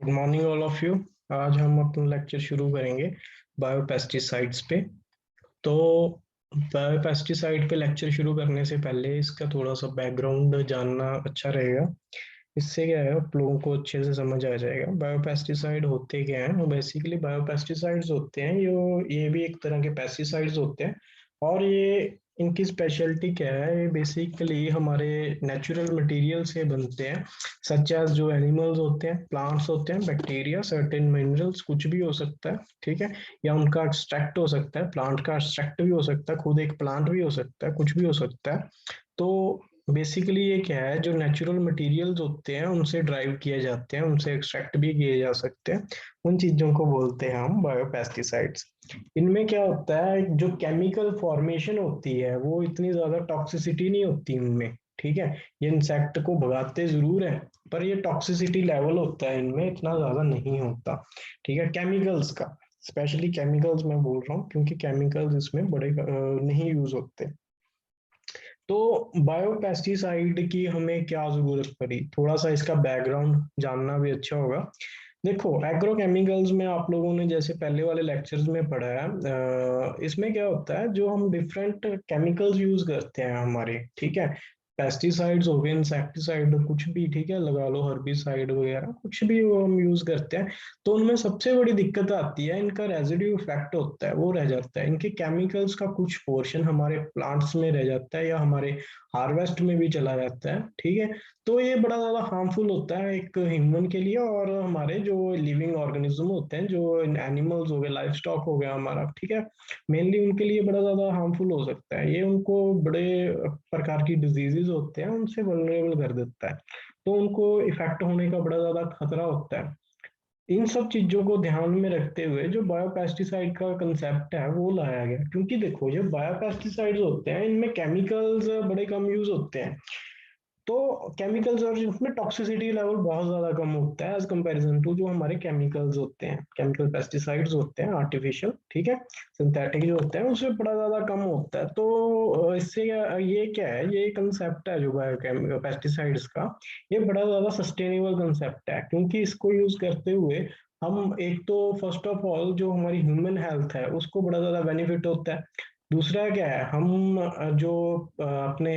Good morning all of you. आज हम अपना लेक्चर शुरू करेंगे बायोपेस्टिसाइड्स पे। तो बायोपेस्टिसाइड पे लेक्चर शुरू करने से पहले इसका थोड़ा सा बैकग्राउंड जानना अच्छा रहेगा। इससे क्या है, आप लोगों को अच्छे से समझ आ जाएगा बायोपेस्टिसाइड होते क्या हैं। बेसिकली बायोपेस्टिसाइड्स होते हैं ये भी एक तरह के पेस्टिसाइड्स होते हैं। और ये इनकी स्पेशलिटी क्या है, ये बेसिकली हमारे नेचुरल मटेरियल से बनते हैं। सच एज जो एनिमल्स होते हैं, प्लांट्स होते हैं, बैक्टीरिया, सर्टेन मिनरल्स, कुछ भी हो सकता है। ठीक है, या उनका एक्सट्रैक्ट हो सकता है, प्लांट का एक्सट्रैक्ट भी हो सकता है, खुद एक प्लांट भी हो सकता है, कुछ भी हो सकता है। तो बेसिकली ये क्या है, जो नेचुरल मटेरियल्स होते हैं उनसे ड्राइव किए जाते हैं, उनसे एक्सट्रैक्ट भी किए जा सकते हैं। उन चीजों को बोलते हैं हम बायोपेस्टिसाइड्स। इनमें क्या होता है, जो केमिकल फॉर्मेशन होती है वो इतनी ज्यादा टॉक्सिसिटी नहीं होती इनमें। ठीक है, ये इंसेक्ट को भगाते जरूर है, पर ये टॉक्सिसिटी लेवल होता है इनमें इतना ज्यादा नहीं होता। ठीक है, केमिकल्स का, स्पेशली केमिकल्स मैं बोल रहा हूँ क्योंकि केमिकल्स इसमें बड़े नहीं यूज होते। तो बायोपेस्टिसाइड की हमें क्या जरूरत पड़ी, थोड़ा सा इसका बैकग्राउंड जानना भी अच्छा होगा। देखो, एग्रोकेमिकल्स में आप लोगों ने जैसे पहले वाले लेक्चर्स में पढ़ा है, इसमें क्या होता है, जो हम डिफरेंट केमिकल्स यूज करते हैं हमारे, ठीक है, पेस्टिसाइड्स हो गए, इंसेक्टिसाइड, कुछ भी, ठीक है, लगा लो हर्बिसाइड वगैरह, कुछ भी वो हम यूज करते हैं। तो उनमें सबसे बड़ी दिक्कत आती है, इनका रेजिड्यू इफेक्ट होता है, वो रह जाता है, इनके केमिकल्स का कुछ पोर्शन हमारे प्लांट्स में रह जाता है या हमारे हार्वेस्ट में भी चला जाता है। ठीक है, तो ये बड़ा ज्यादा हार्मफुल होता है एक ह्यूमन के लिए, और हमारे जो लिविंग ऑर्गेनिज्म होते हैं, जो एनिमल्स हो गए, लाइफ स्टॉक हो गया हमारा, ठीक है, मेनली उनके लिए बड़ा ज्यादा हार्मफुल हो सकता है। ये उनको बड़े प्रकार की डिजीजेस होते हैं उनसे वल्नरेबल कर देता है, तो उनको इफेक्ट होने का बड़ा ज्यादा खतरा होता है। इन सब चीजों को ध्यान में रखते हुए जो बायोपेस्टिसाइड का कंसेप्ट है वो लाया गया, क्योंकि देखो, ये बायोपेस्टिसाइड्स होते हैं, इनमें केमिकल्स बड़े कम यूज होते हैं। तो केमिकल्स और इसमें टॉक्सिसिटी लेवल बहुत ज्यादा कम होता है एज कंपैरिजन टू जो हमारे केमिकल्स होते हैं, केमिकल पेस्टिसाइड्स होते हैं आर्टिफिशियल, ठीक है, सिंथेटिक जो होते हैं उससे बड़ा ज्यादा कम होता है। तो इससे ये क्या है, ये कंसेप्ट है जो बायो पेस्टिसाइड्स का, ये बड़ा ज्यादा सस्टेनेबल कंसेप्ट है, क्योंकि इसको यूज करते हुए हम एक तो फर्स्ट ऑफ ऑल जो हमारी ह्यूमन हेल्थ है उसको बड़ा ज्यादा बेनिफिट होता है। दूसरा क्या है, हम जो अपने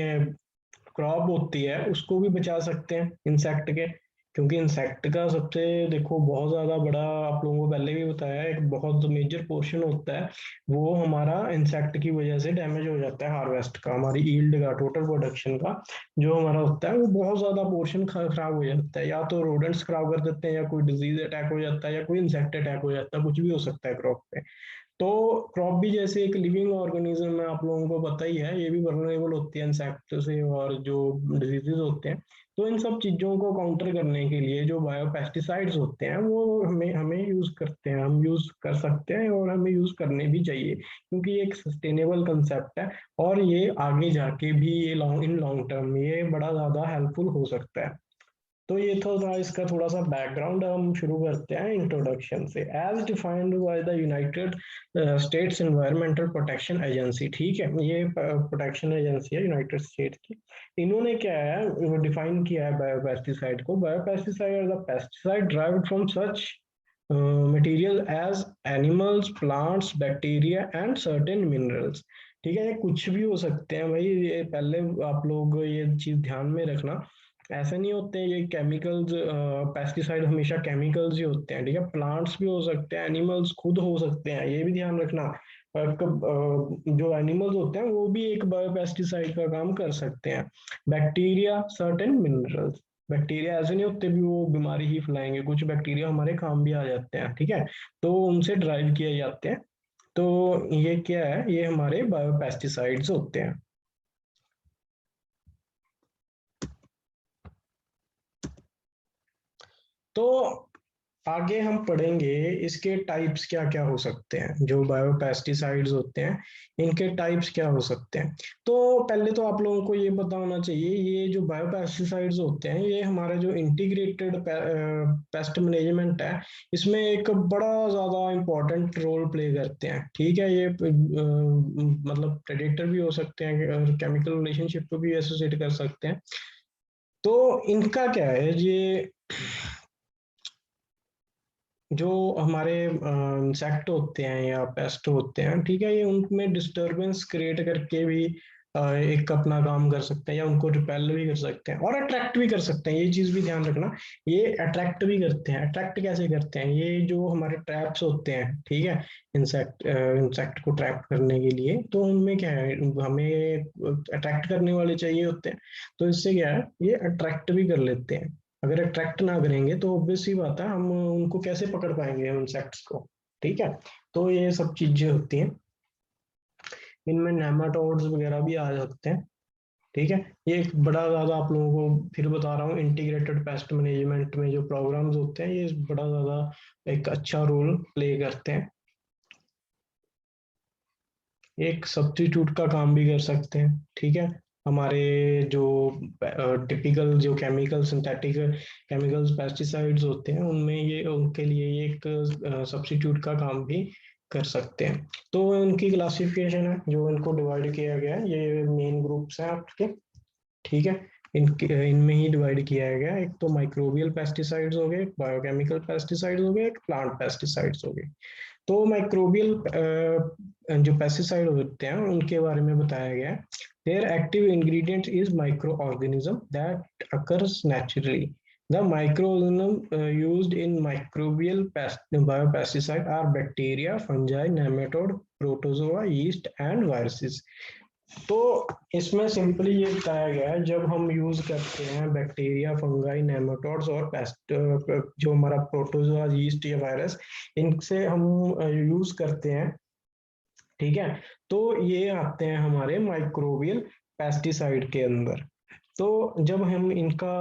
क्रॉप होती है उसको भी बचा सकते हैं इंसेक्ट के, क्योंकि इंसेक्ट का सबसे, देखो, बहुत ज्यादा बड़ा, आप लोगों को पहले भी बताया, एक बहुत मेजर पोर्शन होता है वो हमारा इंसेक्ट की वजह से डैमेज हो जाता है, हार्वेस्ट का, हमारी ईल्ड का, टोटल प्रोडक्शन का जो हमारा होता है वो बहुत ज्यादा पोर्शन खराब हो जाता है, या तो रोडेंट्स खराब कर देते हैं, या कोई डिजीज अटैक हो जाता है, या कोई इंसेक्ट अटैक हो जाता है, कुछ भी हो सकता है क्रॉप पे। तो क्रॉप भी जैसे एक लिविंग ऑर्गेनिज्म है, आप लोगों को पता ही है, ये भी वल्नरेबल होती है इंसेक्ट से और जो डिजीजेज होते हैं। तो इन सब चीजों को काउंटर करने के लिए जो बायोपेस्टिसाइड्स होते हैं वो हमें हमें यूज करते हैं, हम यूज कर सकते हैं और हमें यूज करने भी चाहिए, क्योंकि ये एक सस्टेनेबल कंसेप्ट है। और ये आगे जाके भी ये इन लॉन्ग टर्म ये बड़ा ज्यादा हेल्पफुल हो सकता है। तो ये था इसका थोड़ा सा बैकग्राउंड। हम शुरू करते हैं इंट्रोडक्शन से। As defined by the United States Environmental Protection Agency, ठीक है, ये प्रोटेक्शन एजेंसी है यूनाइटेड स्टेट्स की। इन्होंने क्या है, डिफाइन किया है बायोपेस्टिसाइड को, biopesticide are the pesticide derived from such material as animals, plants, bacteria and certain minerals. ठीक है, ये कुछ भी हो सकते हैं भाई, ये पहले आप लोग ये चीज ध्यान में रखना। ऐसे नहीं होते हैं ये केमिकल्स, पेस्टिसाइड हमेशा केमिकल्स ही होते हैं, ठीक है, प्लांट्स भी हो सकते हैं, एनिमल्स खुद हो सकते हैं, ये भी ध्यान रखना। जो एनिमल्स होते हैं वो भी एक बायोपेस्टिसाइड का काम कर सकते हैं। बैक्टीरिया, सर्टेन मिनरल्स, बैक्टीरिया ऐसे नहीं होते भी वो बीमारी ही फैलाएंगे, कुछ बैक्टीरिया हमारे काम भी आ जाते हैं, ठीक है, तो उनसे ड्राइव किए जाते हैं। तो ये क्या है, ये हमारे बायोपेस्टिसाइड्स होते हैं। तो आगे हम पढ़ेंगे इसके टाइप्स क्या क्या हो सकते हैं, जो बायोपेस्टिसाइड्स होते हैं इनके टाइप्स क्या हो सकते हैं। तो पहले तो आप लोगों को ये पता होना चाहिए, ये जो बायोपेस्टिसाइड्स होते हैं ये हमारा जो इंटीग्रेटेड पेस्ट मैनेजमेंट है इसमें एक बड़ा ज्यादा इम्पोर्टेंट रोल प्ले करते हैं। ठीक है, ये मतलब प्रेडेटर भी हो सकते हैं और केमिकल रिलेशनशिप को भी एसोसिएट कर सकते हैं। तो इनका क्या है, ये जो हमारे इंसेक्ट होते हैं या पेस्ट होते हैं, ठीक है, ये उनमें डिस्टरबेंस क्रिएट करके भी एक अपना काम कर सकते हैं, या उनको रिपेल भी कर सकते हैं और अट्रैक्ट भी कर सकते हैं। ये चीज भी ध्यान रखना, ये अट्रैक्ट भी करते हैं। अट्रैक्ट कैसे करते हैं? ये जो हमारे ट्रैप्स होते हैं, ठीक है, इंसेक्ट को ट्रैप करने के लिए, तो उनमें क्या है, हमें अट्रैक्ट करने वाले चाहिए होते हैं। तो इससे क्या है, ये अट्रैक्ट भी कर लेते हैं। अगर अट्रैक्ट ना करेंगे तो ऑब्वियस सी बात है, हम उनको कैसे पकड़ पाएंगे इंसेक्ट्स को, ठीक है। तो ये सब चीजें होती हैं। इनमें नेमाटोड्स वगैरह भी आ जाते हैं, ठीक है। ये एक बड़ा ज्यादा, आप लोगों को फिर बता रहा हूँ, इंटीग्रेटेड पेस्ट मैनेजमेंट में जो प्रोग्राम्स होते हैं, ये बड़ा ज्यादा एक अच्छा रोल प्ले करते हैं। एक सब्स्टिट्यूट का काम भी कर सकते हैं, ठीक है। हमारे जो टिपिकल जो केमिकल सिंथेटिक केमिकल्स पेस्टिसाइड्स होते हैं, उनमें ये उनके लिए ये एक सब्स्टिट्यूट का काम भी कर सकते हैं। तो उनकी क्लासिफिकेशन है, जो इनको डिवाइड किया गया है, ये मेन ग्रुप्स हैं आपके, ठीक है। इनमें ही डिवाइड किया गया है। एक तो माइक्रोबियल पेस्टिसाइड्स हो गए, बायोकेमिकल पेस्टिसाइड्स हो गए, एक प्लांट पेस्टिसाइड्स हो गए। तो माइक्रोबियल जो पेस्टिसाइड होते हैं उनके बारे में बताया गया है। Their active ingredient is microorganism that occurs naturally. The microorganism used in microbial biopesticide are bacteria, fungi, nematode, protozoa, yeast and viruses. तो इसमें सिंपली ये बताया गया है, जब हम यूज करते हैं बैक्टीरिया, फंगाई, नेमाटोड्स और पेस्ट, जो हमारा प्रोटोजोआ, यीस्ट या वायरस, इनसे हम यूज करते हैं, ठीक है। तो ये आते हैं हमारे माइक्रोबियल पेस्टिसाइड के अंदर। तो जब हम इनका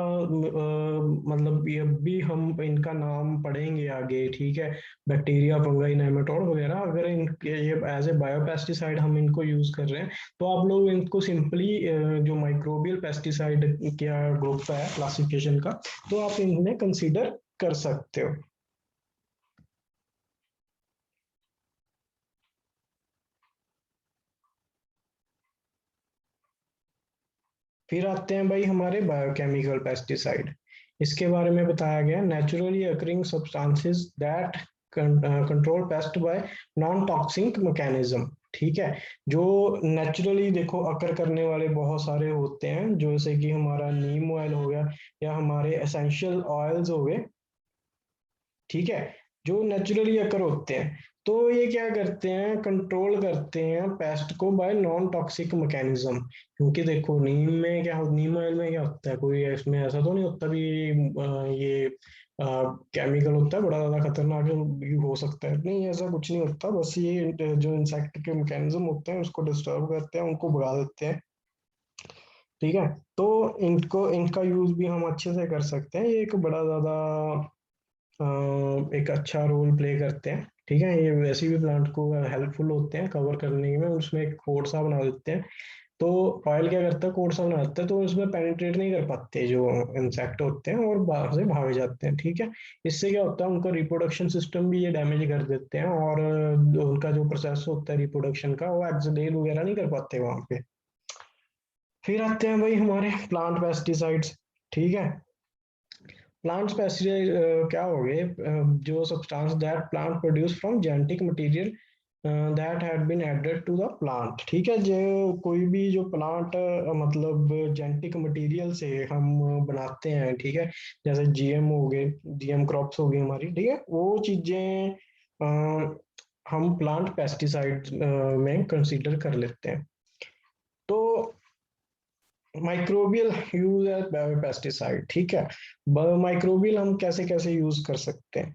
मतलब ये भी हम इनका नाम पढ़ेंगे आगे, ठीक है, बैक्टीरिया, फंगाई, नेमाटोड वगैरह, अगर ये एज ए बायोपेस्टिसाइड हम इनको यूज कर रहे हैं, तो आप लोग इनको सिंपली जो माइक्रोबियल पेस्टिसाइड क्या ग्रुप है क्लासिफिकेशन का, तो आप इन्हें कंसीडर कर सकते हो। फिर आते हैं भाई हमारे बायोकेमिकल पेस्टिसाइड। इसके बारे में बताया गया, naturally occurring substances that control pest by non toxic mechanism, ठीक है। जो नेचुरली देखो अकर करने वाले बहुत सारे होते हैं, जैसे कि हमारा नीम ऑयल हो गया, या हमारे एसेंशियल ऑयल्स हो गए, ठीक है, जो नेचुरली अकर होते हैं। तो ये क्या करते हैं, कंट्रोल करते हैं पेस्ट को बाय नॉन टॉक्सिक मैकेनिज्म। क्योंकि देखो नीम में क्या नीम ऑयल में क्या होता है, कोई इसमें ऐसा तो नहीं होता भी ये केमिकल होता है बड़ा ज्यादा खतरनाक भी हो सकता है, नहीं ऐसा कुछ नहीं होता। बस ये जो इंसेक्ट के मैकेनिज्म होते हैं उसको डिस्टर्ब करते हैं, उनको भगा देते हैं, ठीक है। तो इनको इनका यूज भी हम अच्छे से कर सकते हैं। ये एक बड़ा ज्यादा एक अच्छा रोल प्ले करते हैं, ठीक है। ये वैसे भी प्लांट को हेल्पफुल होते हैं कवर करने में, उसमें एक कोट सा बना देते हैं। तो ऑयल क्या करता है, कोट सा बना देता है, तो उसमें पेनिट्रेट नहीं कर पाते जो इंसेक्ट होते हैं, और बाहर से भाग जाते हैं, ठीक है। इससे क्या होता है, उनका रिप्रोडक्शन सिस्टम भी ये डैमेज कर देते हैं, और उनका जो प्रोसेस होता है रिप्रोडक्शन का, वो एक्सडेल वगैरह नहीं कर पाते वहां पे। फिर आते हैं भाई हमारे प्लांट पेस्टिसाइड्स, ठीक है। प्लांट्स पेस्टिसाइड क्या हो गए, जो substance that plant produce from genetic material that had been added to the plant, ठीक है। जो कोई भी जो प्लांट मतलब जेनेटिक मटेरियल से हम बनाते हैं, ठीक है, जैसे जीएम हो गए, जीएम क्रॉप्स हो गई हमारी, ठीक है, वो चीजें हम प्लांट पेस्टिसाइड में कंसीडर कर लेते हैं। तो माइक्रोबियल यूज एज बायोपेस्टिसाइड, ठीक है। माइक्रोबियल हम कैसे कैसे यूज कर सकते हैं,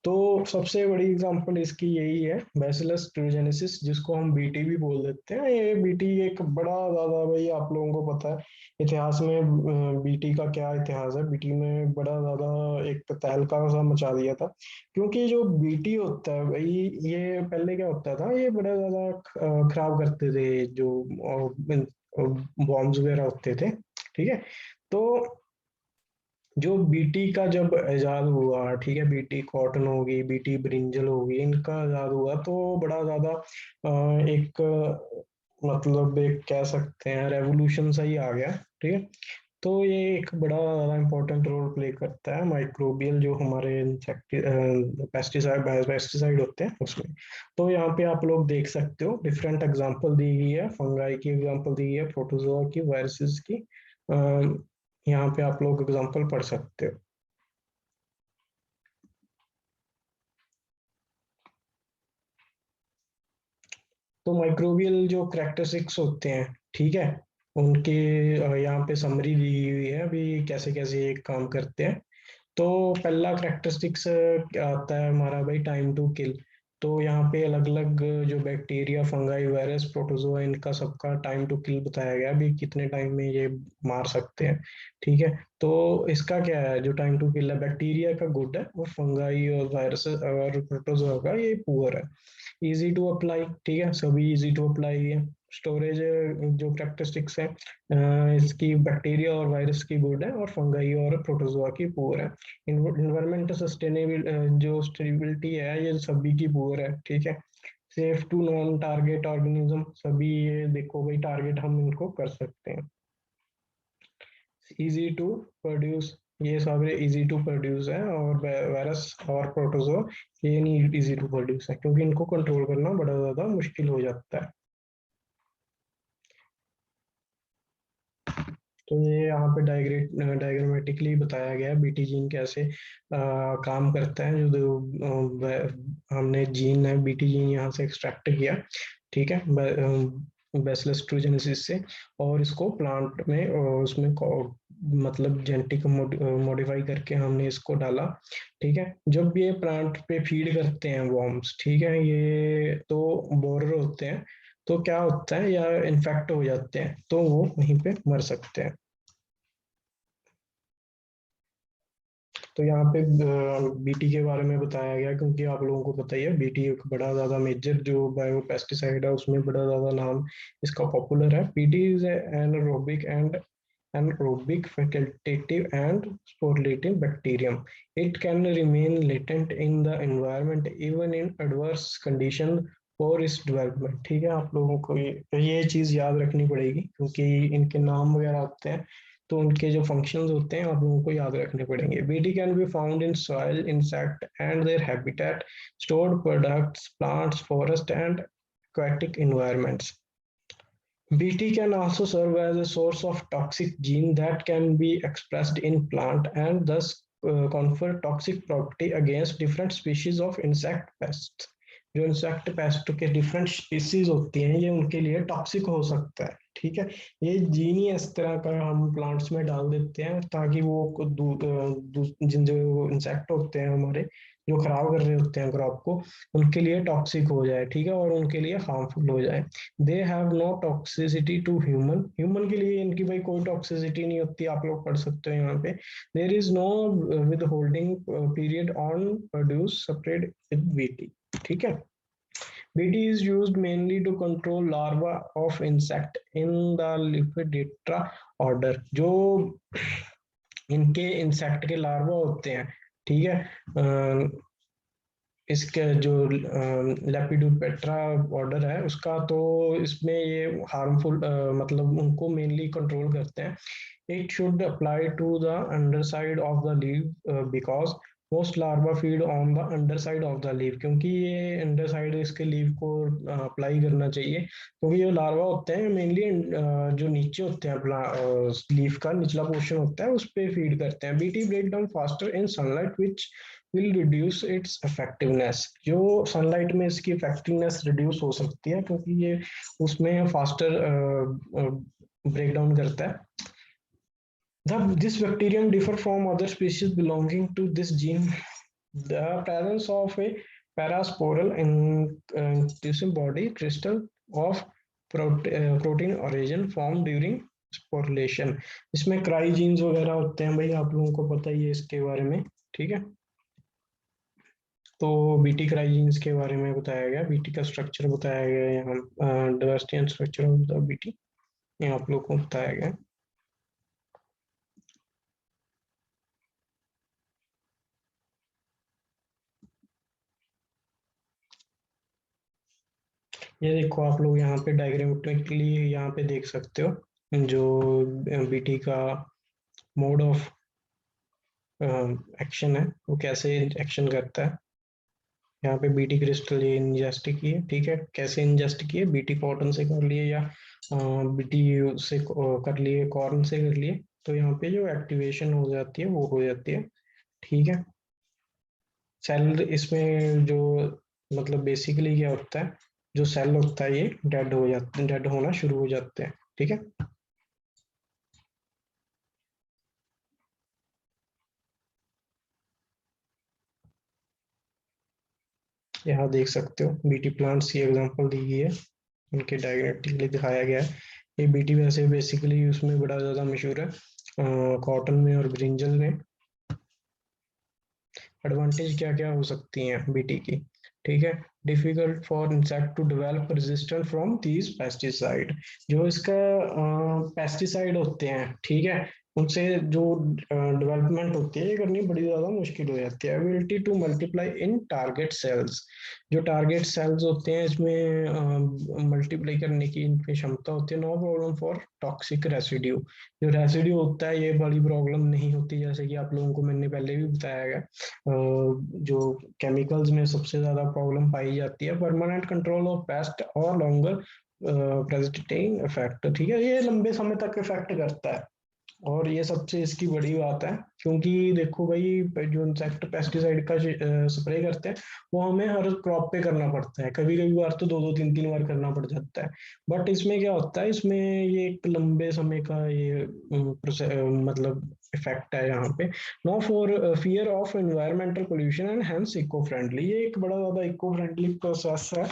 तो सबसे बड़ी एग्जांपल इसकी यही है, बैसिलस ट्यूरोजेनेसिस, जिसको हम बीटी भी बोल देते हैं। ये बीटी एक बड़ा ज्यादा, भाई आप लोगों को पता है इतिहास में बीटी का क्या इतिहास है। बीटी में बड़ा ज्यादा एक तहलका सा मचा दिया था, क्योंकि जो बीटी होता है भाई, ये पहले क्या होता था, ये बड़ा ज्यादा खराब करते थे, जो बॉम्ब्स वगैरह होते थे, ठीक है। तो जो बीटी का जब इजाद हुआ, ठीक है, बीटी कॉटन होगी, बीटी ब्रिंजल होगी, इनका इजाद हुआ, तो बड़ा ज्यादा एक मतलब एक कह सकते हैं रेवोल्यूशन सा ही आ गया, ठीक है। तो ये एक बड़ा ज्यादा इम्पोर्टेंट रोल प्ले करता है माइक्रोबियल जो हमारे पेस्टिसाइड होते हैं उसमें। तो यहाँ पे आप लोग देख सकते हो डिफरेंट एग्जांपल दी गई है, फंगाई की एग्जांपल दी गई है, प्रोटोजोआ की, वायरसेस की। यहाँ पे आप लोग एग्जांपल पढ़ सकते हो। तो माइक्रोबियल जो कैरेक्टरिस्टिक्स होते हैं, ठीक है, उनके यहाँ पे समरी दी हुई है अभी कैसे कैसे ये काम करते हैं। तो पहला करेक्टरिस्टिक्स आता है हमारा भाई टाइम टू किल। तो यहाँ पे अलग अलग जो बैक्टीरिया, फंगाई, वायरस, प्रोटोजोआ, इनका सबका टाइम टू किल बताया गया है, अभी कितने टाइम में ये मार सकते हैं। ठीक है, तो इसका क्या है, जो टाइम टू किल है बैक्टीरिया का गुड है और फंगाई और वायरस और प्रोटोजोआ का ये पुअर है। इजी टू अप्लाई, ठीक है, सभी इजी टू अप्लाई है। स्टोरेज जो कैरेक्टरिस्टिक्स है इसकी बैक्टीरिया और वायरस की गुड है और फंगाई और प्रोटोजोआ की पुअर है। इन्वायरमेंट सस्टेनेबल जो स्टेबिलिटी है ये सभी की पुअर है, ठीक है। Safe to non target organism, सभी ये देखो भाई टारगेट हम इनको कर सकते हैं। इजी टू प्रोड्यूस, ये सारे इजी टू प्रोड्यूस है, और वायरस और प्रोटोजोआ ये नहीं इजी टू प्रोड्यूस है क्योंकि इनको कंट्रोल करना बड़ा ज्यादा मुश्किल हो जाता है। तो ये यहाँ पे डायग्रामेटिकली बताया गया है बीटी जीन कैसे काम करता है। हमने जीन है बीटी जीन यहाँ से एक्सट्रैक्ट किया, ठीक है, बैसिलस ट्रूजेनेसिस से, और इसको प्लांट में उसमें मतलब जेनेटिक मॉडिफाई करके हमने इसको डाला। ठीक है, जब ये प्लांट पे फीड करते हैं वॉर्म्स, ठीक है, ये तो बोरर होते हैं, तो क्या होता है या इन्फेक्ट हो जाते हैं तो वो वहीं पे मर सकते हैं। तो यहाँ पे बीटी के बारे में बताया गया क्योंकि आप लोगों को पता ही है बीटी एक बड़ा ज्यादा मेजर जो बायो पेस्टिसाइड है उसमें बड़ा ज्यादा नाम इसका पॉपुलर है। BT is anaerobic and anaerobic facultative and sporulative bacterium. It can remain latent in the environment even in adverse condition for its development। ठीक है, आप लोगों को ये चीज याद रखनी पड़ेगी क्योंकि इनके नाम वगैरह होते हैं तो उनके जो फंक्शंस होते हैं आप लोगों को याद रखने पड़ेंगे। BT can be found in soil, insect and their habitat, stored products, plants, forest and aquatic environments. Bt can also serve as a source of toxic gene that can be expressed in plant and thus confer toxic property against different species of insect pests। जो insect pest के different species होती हैं ये उनके लिए toxic हो सकता है। ठीक है, ये जीन ही इस तरह का हम प्लांट्स में डाल देते हैं ताकि वो जिन जो इंसेक्ट होते हैं हमारे जो खराब कर रहे होते हैं क्रॉप को, उनके लिए टॉक्सिक हो जाए, ठीक है, और उनके लिए हार्मफुल हो जाए। They have no toxicity to human, human के लिए इनकी भाई कोई टॉक्सिसिटी नहीं होती, आप लोग पढ़ सकते हो यहाँ पे। There is no withholding period on produce separate with BT. ठीक है, BT is used mainly to control larva of insect in the lepidoptera order. जो इनके इंसेक्ट के लार्वा होते हैं, ठीक है, इसके जो लेपिडोप्टेरा ऑर्डर है उसका, तो इसमें ये हार्मफुल मतलब उनको मेनली कंट्रोल करते हैं। It should apply to the underside of the leave because most larva feed on the underside of the leave, क्योंकि ये अंडर साइड इसके लीव को अप्लाई करना चाहिए क्योंकि ये लार्वा होते हैं मेनली जो नीचे होते हैं लीफ का निचला पोर्शन होता है उस पर फीड करते हैं। BT break down faster in sunlight which will reduce its effectiveness। जो सनलाइट में इसकी इफेक्टिवनेस रिड्यूस हो सकती है क्योंकि ये उसमें फास्टर ब्रेक डाउन करता है। This bacterium differ from other species belonging to this gene. The presence of a parasporal inclusive body crystal of protein origin formed during sporulation। इसमें क्राई जीन्स वगैरह होते हैं भाई, आप लोगों को पता ही है इसके बारे में। ठीक है, तो बीटी क्राइजीन्स के बारे में बताया गया, बीटी का स्ट्रक्चर बताया गया यहाँ, diversity and structure of the BT ये आप लोग को बताया गया। ये देखो आप लोग यहाँ पे डायग्रामेटिकली यहाँ पे देख सकते हो जो बीटी का मोड ऑफ एक्शन है वो कैसे एक्शन करता है। यहाँ पे बीटी क्रिस्टल ये इंजेस्ट किए, ठीक है, कैसे इंजेस्ट किए, बीटी कॉटन से कर लिए या बीटी से कर लिए, कॉर्न से कर लिए, तो यहाँ पे जो एक्टिवेशन हो जाती है वो हो जाती है, ठीक है। सेल इसमें जो मतलब बेसिकली क्या होता है, जो सेल होता है ये डेड हो जाते हैं, डेड होना शुरू हो जाते हैं, ठीक है। यहाँ देख सकते हो बीटी प्लांट्स की एग्जांपल दी गई है, उनके डायग्रामेटिकली दिखाया गया है। ये बीटी वैसे बेसिकली उसमें बड़ा ज़्यादा मशहूर है, कॉटन में और ब्रिंजल में। एडवांटेज क्या क्या हो सकती हैं बीटी की, ठीक है। Difficult for insect to develop resistance from these pesticide, जो इसका पेस्टिसाइड होते हैं, ठीक है, उनसे जो डेवलपमेंट होती है ये करनी बड़ी ज़्यादा मुश्किल हो जाती है। Ability to multiply in target sales, जो टारगेट सेल्स होते हैं इसमें मल्टीप्लाई करने की इनकी क्षमता होती है। No problem for toxic residue, जो रेसिड्यू होता है ये बड़ी प्रॉब्लम नहीं होती, जैसे कि आप लोगों को मैंने पहले भी बताया गया। जो केमिकल्स में सबसे ज्यादा प्रॉब्लम पाई जाती है, परमानेंट कंट्रोल ऑफ पेस्ट और लॉन्गर प्रेसिस्टिंग इफेक्ट, ठीक है, ये लंबे समय तक इफेक्ट करता है। और ये सबसे इसकी बड़ी बात है, क्योंकि देखो भाई जो इंसेक्ट पेस्टिसाइड का स्प्रे करते हैं वो हमें हर क्रॉप पे करना पड़ता है, कभी कभी बार तो दो दो तीन तीन बार करना पड़ जाता है। बट इसमें क्या होता है, इसमें ये एक लंबे समय का ये मतलब इफेक्ट है यहाँ पे। No for fear of environmental pollution and hence eco friendly, ये एक बड़ा ज्यादा इको फ्रेंडली प्रोसेस है।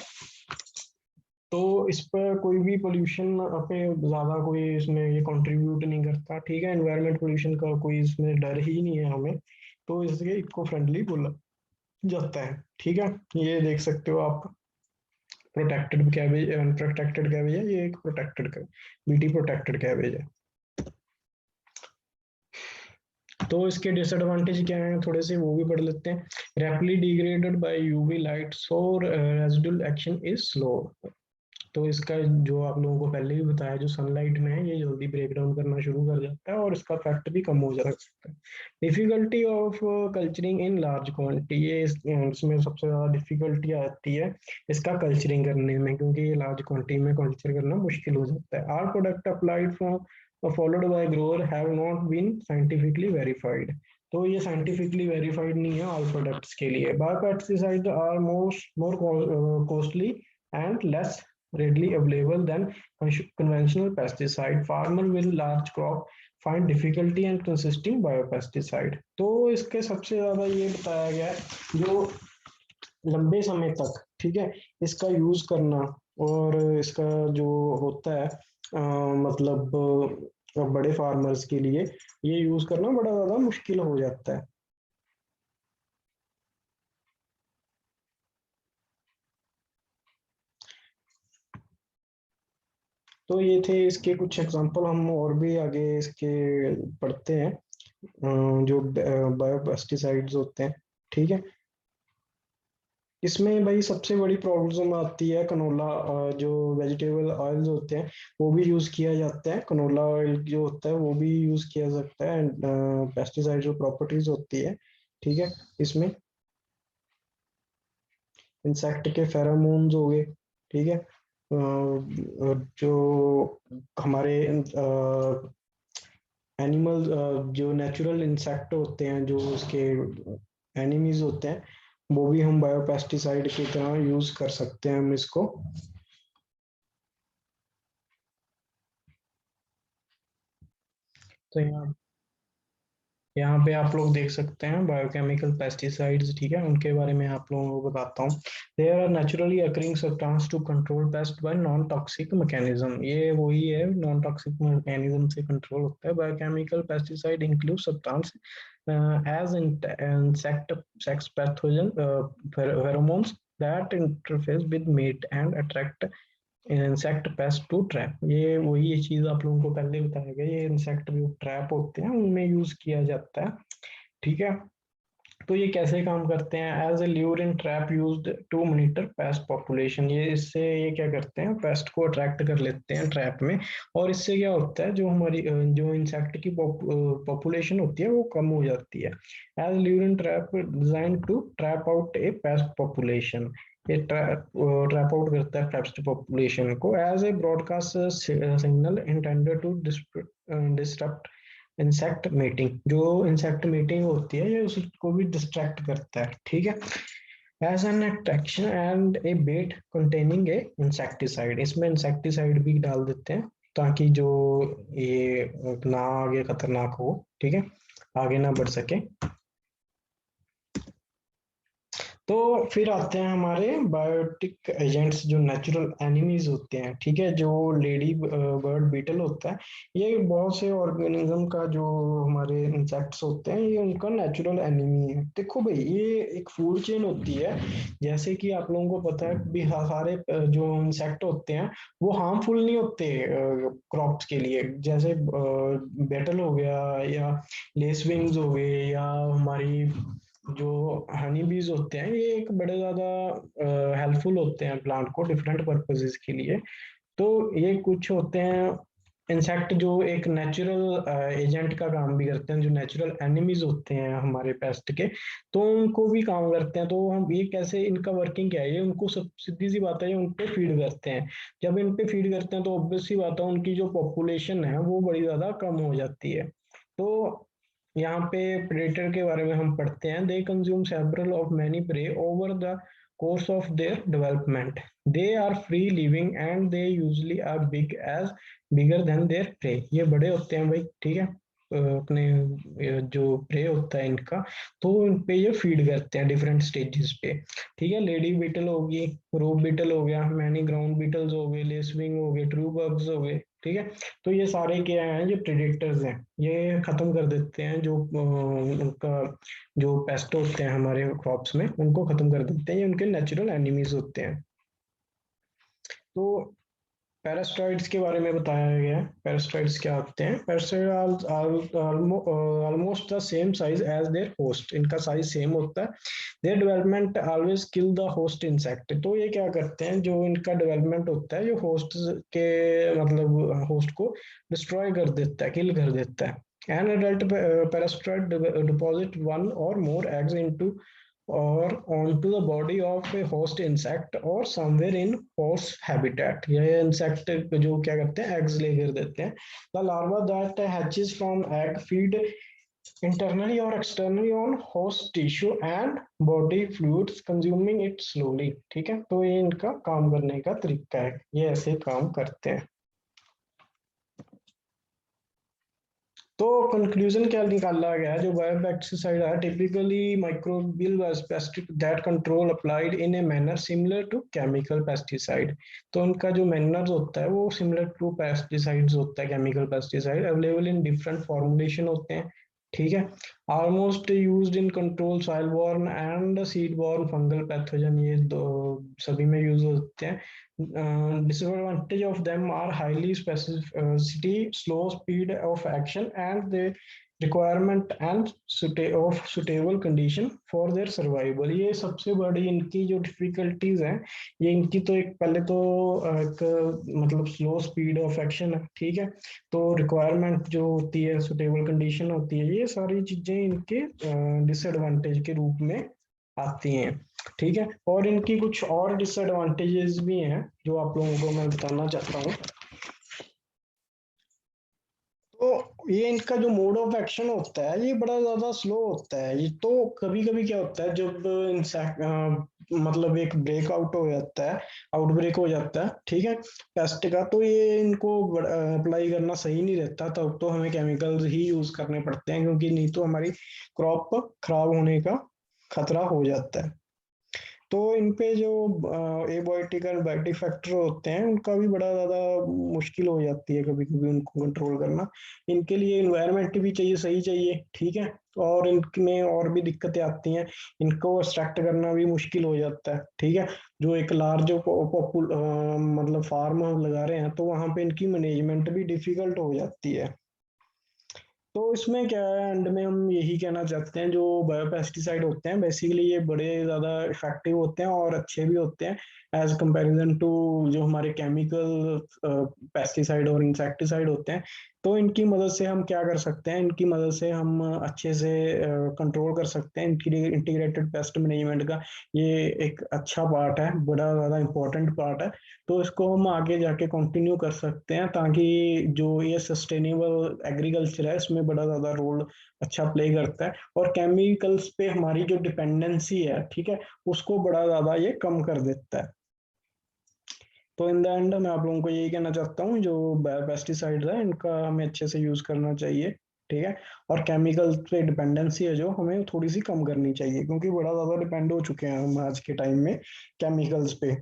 तो इस पर कोई भी पोल्यूशन पे ज्यादा कोई इसमें ये कंट्रीब्यूट नहीं करता, ठीक है, एनवायरमेंट पोल्यूशन का कोई इसमें डर ही नहीं है हमें, तो इसलिए इको फ्रेंडली बोला जाता है, ठीक है। ये देख सकते हो आप, प्रोटेक्टेड कैबेज, अनप्रोटेक्टेड कैबेज है, ये एक प्रोटेक्टेड बीटी प्रोटेक्टेड कैबेज है। तो इसके डिसएडवांटेज क्या हैं, थोड़े से वो भी पढ़ लेते हैं। Rapidly degraded by UV light, so residual action is slow, तो इसका जो आप लोगों को पहले भी बताया, जो सनलाइट में है ये जल्दी ब्रेक डाउन करना शुरू कर जाता है और इसका फैक्ट भी कम हो जा सकता है। Difficulty of culturing in large quantity, ये इसमें सबसे ज़्यादा डिफिकल्टी आती है इसका कल्चरिंग करने में, क्योंकि ये लार्ज क्वांटिटी में कल्चर करना मुश्किल हो जाता है। Are product applied from followed by grower have not been scientifically verified, तो ये साइंटिफिकली वेरीफाइड नहीं है ऑल प्रोडक्ट्स के लिए। Biopesticide are more costly and less readily available than conventional pesticide. Farmer with large crop find difficulty in consisting biopesticide. तो इसके सबसे ज्यादा ये बताया गया है जो लंबे समय तक, ठीक है, इसका यूज करना और इसका जो होता है मतलब बड़े फार्मर्स के लिए ये यूज करना बड़ा ज्यादा मुश्किल हो जाता है। तो ये थे इसके कुछ एग्जांपल, हम और भी आगे इसके पढ़ते हैं। जो बायोपेस्टिसाइड्स होते हैं, ठीक है, इसमें भाई सबसे बड़ी प्रॉब्लम आती है कनोला, जो वेजिटेबल ऑयल्स होते हैं वो भी यूज किया जाता है, कनोला ऑयल जो होता है वो भी यूज किया जा सकता है। पेस्टिसाइड जो प्रॉपर्टीज होती है, ठीक है, इसमें इंसेक्ट के फेरोमोन्स हो गए, ठीक है, जो हमारे एनिमल जो नेचुरल इंसेक्ट होते हैं, जो उसके एनिमीज होते हैं, वो भी हम बायोपेस्टिसाइड की तरह यूज कर सकते हैं हम इसको। तो यहाँ पे आप लोग देख सकते हैं बायोकेमिकल पेस्टिसाइड्स, ठीक है, उनके बारे में आप लोगों को बताता हूँ। There are naturally occurring substance to control pest by non toxic mechanism, ये वही है, नॉन टॉक्सिक मैकेनिज्म से कंट्रोल होता है। Biochemical pesticide include substance as insect sex pathogen, pheromones that interface with mate and attract insect pest to trap, ये वही ये चीज आप लोगों को पहले बताया गया, ये इंसेक्ट जो ट्रैप होते हैं उनमें यूज किया जाता है, ठीक है। तो ये कैसे काम करते हैं? As a luring trap used to monitor pest population. ये इससे ये क्या करते हैं, पेस्ट को अट्रैक्ट कर लेते हैं ट्रैप में, और इससे क्या होता है, जो हमारी जो इंसेक्ट की पॉपुलेशन होती है वो कम हो जाती है। As luring trap design to trap out a pest population. ये ट्रैप आउट करता है पेस्ट पॉपुलेशन को। As a broadcast signal intended to disturb insect mating. जो इंसेक्ट मीटिंग होती है ये उसको भी डिस्ट्रैक्ट करता है, ठीक है। As an attraction and a bait containing a insecticide. इसमें इंसेक्टिसाइड भी डाल देते हैं ताकि जो ये ना आगे खतरनाक हो, ठीक है, आगे ना बढ़ सके। तो फिर आते हैं हमारे बायोटिक एजेंट्स, जो नेचुरल एनिमीज होते हैं, ठीक है। जो लेडी बर्ड बीटल होता है, ये बहुत से ऑर्गेनिज्म का, जो हमारे इंसेक्ट्स होते हैं, ये उनका नेचुरल एनिमी है। देखो भाई, ये एक फूड चेन होती है। जैसे कि आप लोगों को पता है भी, सारे जो इंसेक्ट होते हैं वो हार्मफुल नहीं होते क्रॉप्स के लिए। जैसे बेटल हो गया, या लेस विंग्स हो गए, या हमारी जो हनी बीज होते हैं, ये एक बड़े ज्यादा हेल्पफुल होते हैं प्लांट को डिफरेंट पर्पसेस के लिए। तो ये कुछ होते हैं इंसेक्ट जो एक नेचुरल एजेंट का काम भी करते हैं, जो नेचुरल एनिमीज होते हैं हमारे पेस्ट के, तो उनको भी काम करते हैं। तो हम ये कैसे, इनका वर्किंग क्या है, ये उनको सब सीधी सी बात है, ये उन पे फीड करते हैं। जब इन पे फीड करते हैं तो ऑब्वियस सी बात है, उनकी जो पॉपुलेशन है वो बड़ी ज्यादा कम हो जाती है। तो यहाँ पे प्रेडेटर के बारे में हम पढ़ते हैं। They consume several of many prey over the course of their development. They are free living and they usually are bigger than their prey. ये बड़े होते हैं भाई, ठीक है, अपने जो प्रे होता है इनका, तो इन पे ये फीड करते हैं डिफरेंट स्टेजेस पे, ठीक है। लेडी बीटल होगी, रोप बीटल हो गया, मैनी ग्राउंड बीटल्स हो गए, लेसविंग हो गए, ट्रू बग्स हो गए, ठीक है। तो ये सारे क्या हैं, ये प्रेडेटर्स हैं। ये खत्म कर देते हैं जो उनका जो पेस्ट होते हैं हमारे क्रॉप्स में, उनको खत्म कर देते हैं। ये उनके नेचुरल एनिमीज होते हैं। तो पैरास्टॉइड्स के बारे में बताया गया है। पैरास्टॉइड्स क्या होते हैं? Parasitoid almost the same size as their host. इनका साइज सेम होता है। Their development always kill the host insect. तो ये क्या करते हैं, जो इनका डेवलपमेंट होता है, जो होस्ट के मतलब होस्ट को डिस्ट्रॉय कर देता है, किल कर देता है। An adult parasitoid deposit one or more eggs into or onto the body of a host insect or somewhere in host habitat। ये इंसेक्ट जो क्या करते हैं, एग्स लेकर देते हैं। The larva that hatches from egg feed internally or externally on host tissue and body fluids, consuming it slowly। ठीक है, तो ये इनका काम करने का तरीका है, ये ऐसे काम करते हैं। तो कंक्लूजन क्या निकाला गया है? जो बायोपेस्टिसाइड है typically microbial pesticide that control applied in a manner similar to chemical pesticide. तो उनका जो मैनर होता है वो सिमिलर टू पेस्टिसाइड्स होता है, chemical pesticide. Available in different formulation होते हैं, ठीक है। Almost used in control soil born and seed born fungal pathogen. ये दो सभी में यूज होते हैं। Disadvantage of them are highly specificity, slow speed of action, and the requirement and of suitable condition for their survival। ये सबसे बड़ी इनकी जो डिफिकल्टीज हैं, ये इनकी तो एक पहले तो एक मतलब स्लो स्पीड ऑफ एक्शन है, ठीक है। तो रिक्वायरमेंट जो होती है, सुटेबल कंडीशन होती है, ये सारी चीजें इनके डिसएडवांटेज के रूप में आती हैं, ठीक है। और इनकी कुछ और डिसएडवांटेजेस भी हैं जो आप लोगों को मैं बताना चाहता हूँ। तो ये इनका जो मोड ऑफ एक्शन होता है, ये बड़ा ज्यादा स्लो होता है। ये तो कभी कभी क्या होता है, जब इंसेक्ट मतलब एक ब्रेकआउट हो जाता है, आउटब्रेक हो जाता है, ठीक है, पेस्ट का, तो ये इनको अप्लाई करना सही नहीं रहता। तब तो हमें केमिकल्स ही यूज करने पड़ते हैं, क्योंकि नहीं तो हमारी क्रॉप खराब होने का खतरा हो जाता है। तो इन पे जो एबॉयोटिक और बायोटिक फैक्टर होते हैं, उनका भी बड़ा ज़्यादा मुश्किल हो जाती है कभी कभी उनको कंट्रोल करना। इनके लिए इन्वायरमेंट भी चाहिए, सही चाहिए, ठीक है। और इनमें और भी दिक्कतें आती हैं, इनको एक्सट्रैक्ट करना भी मुश्किल हो जाता है, ठीक है। जो एक लार्ज मतलब फार्म हम लगा रहे हैं, तो वहाँ पे इनकी मैनेजमेंट भी डिफिकल्ट हो जाती है। तो इसमें क्या है, एंड में हम यही कहना चाहते हैं, जो बायोपेस्टिसाइड होते हैं बेसिकली ये बड़े ज़्यादा इफेक्टिव होते हैं और अच्छे भी होते हैं एज कंपैरिजन टू जो हमारे केमिकल पेस्टिसाइड और इंसेक्टिसाइड होते हैं। तो इनकी मदद से हम क्या कर सकते हैं, इनकी मदद से हम अच्छे से कंट्रोल कर सकते हैं। इंटीग्रेटेड पेस्ट मैनेजमेंट का ये एक अच्छा पार्ट है, बड़ा ज़्यादा इम्पोर्टेंट पार्ट है। तो इसको हम आगे जाके कंटिन्यू कर सकते हैं, ताकि जो ये सस्टेनेबल एग्रीकल्चर है इसमें बड़ा ज़्यादा रोल अच्छा प्ले करता है, और केमिकल्स पे हमारी जो डिपेंडेंसी है, ठीक है, उसको बड़ा ज़्यादा ये कम कर देता है। तो इन द एंड मैं आप लोगों को यही कहना चाहता हूँ, जो पेस्टिसाइड्स है इनका हमें अच्छे से यूज करना चाहिए, ठीक है। और केमिकल पे डिपेंडेंसी है जो हमें थोड़ी सी कम करनी चाहिए, क्योंकि बड़ा ज्यादा डिपेंड हो चुके हैं हम आज के टाइम में केमिकल्स पे,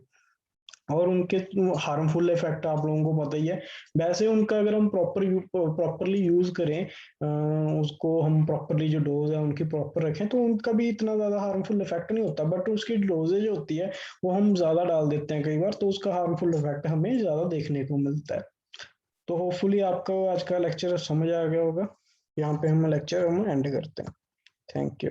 और उनके हार्मफुल इफेक्ट आप लोगों को पता ही है। वैसे उनका अगर हम प्रॉपरली यूज करें, उसको हम प्रॉपरली जो डोज है उनकी प्रॉपर रखें, तो उनका भी इतना ज्यादा हार्मफुल इफेक्ट नहीं होता। बट उसकी डोजेज होती है वो हम ज्यादा डाल देते हैं कई बार, तो उसका हार्मफुल इफेक्ट हमें ज्यादा देखने को मिलता है। तो होपफुली आपको आज का लेक्चर समझ आ गया होगा। यहाँ पे हम लेक्चर हम एंड करते हैं। Thank you.